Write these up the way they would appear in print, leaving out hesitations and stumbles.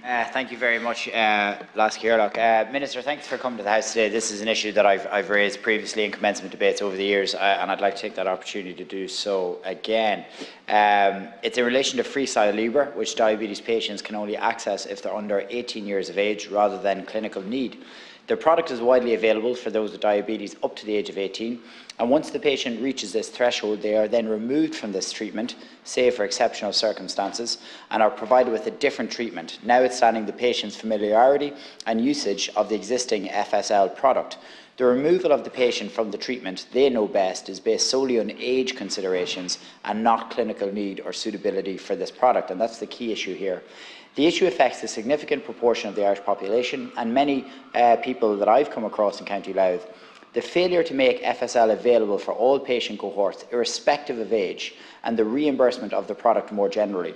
Thank you very much, Las Kiarlock. Minister, thanks for coming to the House today. This is an issue that I've raised previously in commencement debates over the years, and I'd like to take that opportunity to do so again. It's in relation to Freestyle Libre, which diabetes patients can only access if they're under 18 years of age rather than clinical need. The product is widely available for those with diabetes up to the age of 18, and once the patient reaches this threshold, they are then removed from this treatment, save for exceptional circumstances, and are provided with a different treatment, notwithstanding the patient's familiarity and usage of the existing FSL product. The removal of the patient from the treatment they know best is based solely on age considerations and not clinical need or suitability for this product, and that's the key issue here. The issue affects a significant proportion of the Irish population and many people that I've come across in County Louth. The failure to make FSL available for all patient cohorts, irrespective of age, and the reimbursement of the product more generally.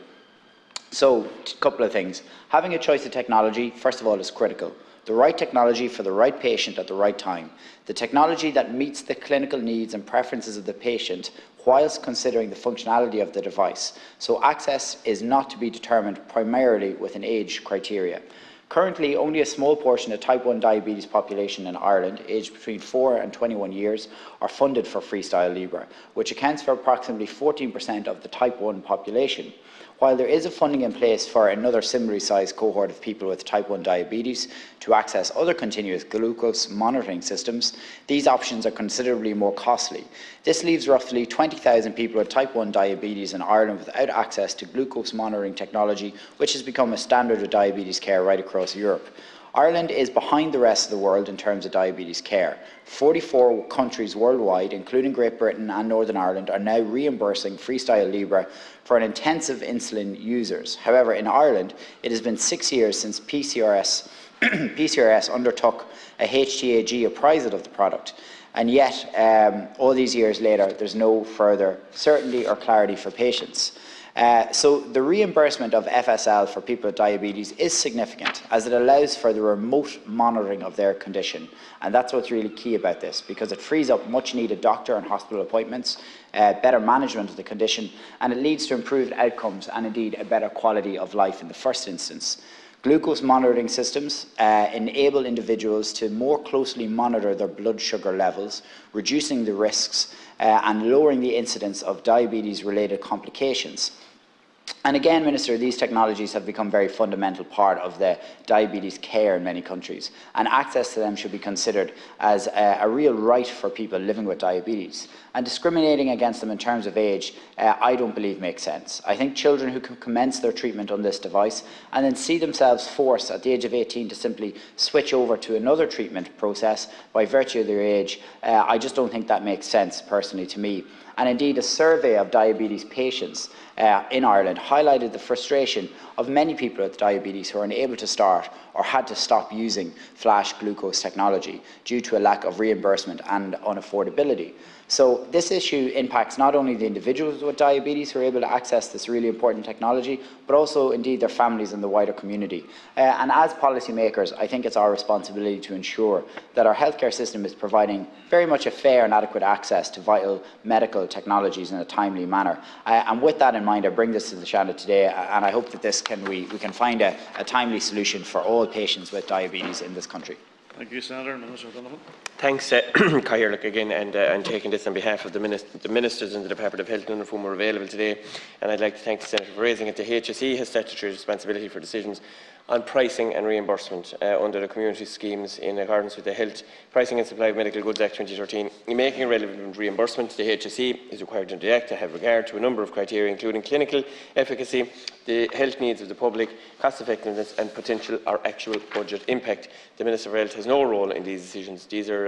So, a couple of things. Having a choice of technology, first of all, is critical. The right technology for the right patient at the right time. The technology that meets the clinical needs and preferences of the patient whilst considering the functionality of the device. So access is not to be determined primarily with an age criteria. Currently, only a small portion of type 1 diabetes population in Ireland, aged between 4 and 21 years, are funded for Freestyle Libre, which accounts for approximately 14% of the type 1 population. While there is a funding in place for another similarly sized cohort of people with type 1 diabetes to access other continuous glucose monitoring systems, these options are considerably more costly. This leaves roughly 20,000 people with type 1 diabetes in Ireland without access to glucose monitoring technology, which has become a standard of diabetes care right across Europe. Ireland is behind the rest of the world in terms of diabetes care. 44 countries worldwide, including Great Britain and Northern Ireland, are now reimbursing Freestyle Libre for intensive insulin users. However, in Ireland, it has been 6 years since PCRS undertook a HTAG appraisal of the product. And yet, all these years later, there's no further certainty or clarity for patients. So the reimbursement of FSL for people with diabetes is significant, as it allows for the remote monitoring of their condition. And that's what's really key about this, because it frees up much needed doctor and hospital appointments, better management of the condition, and it leads to improved outcomes and indeed a better quality of life in the first instance. Glucose monitoring systems enable individuals to more closely monitor their blood sugar levels, reducing the risks and lowering the incidence of diabetes-related complications. And again, Minister, these technologies have become a very fundamental part of the diabetes care in many countries, and access to them should be considered as a real right for people living with diabetes. And discriminating against them in terms of age, I don't believe makes sense. I think children who can commence their treatment on this device and then see themselves forced at the age of 18 to simply switch over to another treatment process by virtue of their age, I just don't think that makes sense personally to me. And indeed, a survey of diabetes patients in Ireland highlighted the frustration of many people with diabetes who are unable to start or had to stop using flash glucose technology due to a lack of reimbursement and unaffordability. So this issue impacts not only the individuals with diabetes who are able to access this really important technology, but also indeed their families and the wider community. And as policymakers, I think it's our responsibility to ensure that our healthcare system is providing very much a fair and adequate access to vital medical technologies in a timely manner. And with that in mind, I bring this to the Shannon today, and I hope that we can find a timely solution for all patients with diabetes in this country. Thank you, Senator. Minister Donovan. Thanks, Cahill, again, and taking this on behalf of the ministers in the Department of Health, none of whom are available today. And I'd like to thank the Senator for raising it. The HSE has statutory responsibility for decisions on pricing and reimbursement under the community schemes in accordance with the Health Pricing and Supply of Medical Goods Act 2013. In making a relevant reimbursement, the HSE is required under the Act to have regard to a number of criteria, including clinical efficacy, the health needs of the public, cost effectiveness and potential or actual budget impact. The Minister for Health has no role in these decisions. There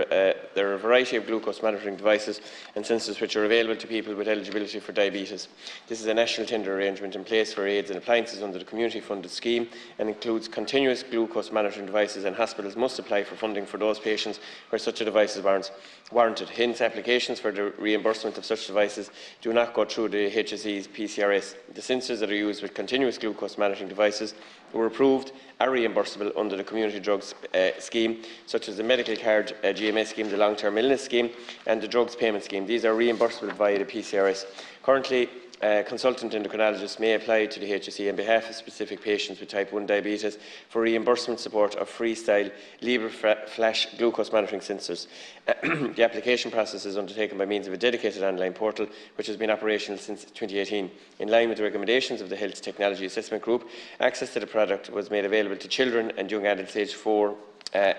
are a variety of glucose monitoring devices and sensors which are available to people with eligibility for diabetes. This is a national tender arrangement in place for aids and appliances under the community funded scheme and includes continuous glucose monitoring devices, and hospitals must apply for funding for those patients where such a device is warranted. Hence, applications for the reimbursement of such devices do not go through the HSE's PCRS. The sensors that are used with continuous glucose monitoring devices were approved are reimbursable under the community drugs scheme, such as the medical card GMS scheme, the long-term illness scheme and the drugs payment scheme. These are reimbursable via the PCRS. Currently, consultant endocrinologists may apply to the HSE on behalf of specific patients with type 1 diabetes for reimbursement support of freestyle Libre flash glucose monitoring sensors. The application process is undertaken by means of a dedicated online portal which has been operational since 2018. In line with the recommendations of the Health Technology Assessment Group, access to the product was made available to children and young adults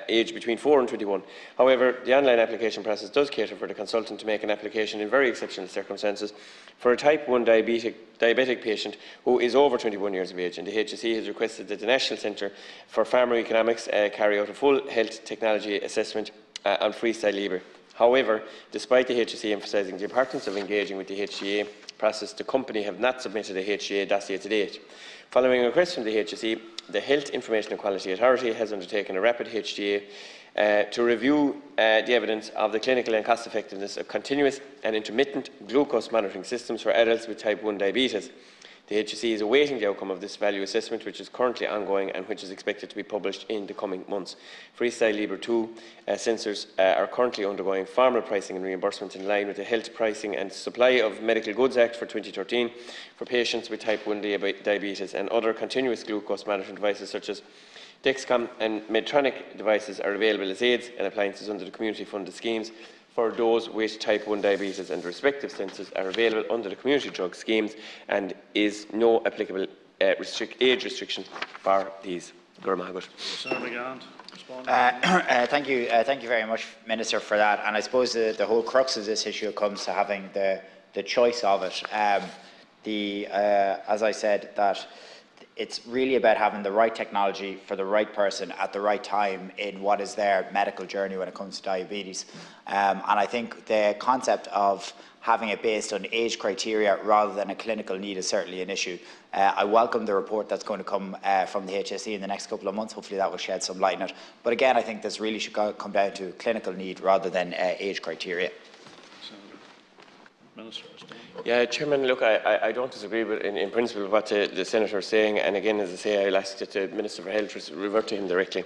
aged between 4 and 21. However, the online application process does cater for the consultant to make an application in very exceptional circumstances for a type 1 diabetic patient who is over 21 years of age, and the HSE has requested that the National Centre for Pharmacoeconomics carry out a full health technology assessment on Freestyle Libre. However, despite the HSE emphasising the importance of engaging with the HTA process, the company have not submitted a HTA dossier to date. Following a request from the HSE, the Health Information and Quality Authority has undertaken a rapid HTA to review the evidence of the clinical and cost effectiveness of continuous and intermittent glucose monitoring systems for adults with type 1 diabetes. The HSE is awaiting the outcome of this value assessment, which is currently ongoing and which is expected to be published in the coming months. Freestyle Libre 2 sensors are currently undergoing formal pricing and reimbursement in line with the Health Pricing and Supply of Medical Goods Act for 2013 for patients with type 1 diabetes, and other continuous glucose monitoring devices such as Dexcom and Medtronic devices are available as aids and appliances under the community funded schemes for those with type 1 diabetes, and the respective sensors are available under the community drug schemes and is no applicable age restriction for these. Senator McGahon, respond. Thank you very much, Minister, for that. And I suppose the whole crux of this issue comes to having the choice of it. As I said, that it's really about having the right technology for the right person at the right time in what is their medical journey when it comes to diabetes. And I think the concept of having it based on age criteria rather than a clinical need is certainly an issue. I welcome the report that's going to come from the HSE in the next couple of months. Hopefully that will shed some light on it. But again, I think this really should come down to clinical need rather than age criteria. Minister, respond. Yeah, Chairman, look, I don't disagree with, in principle, with what the Senator is saying, and again, as I say, I'll ask that the Minister for Health revert to him directly.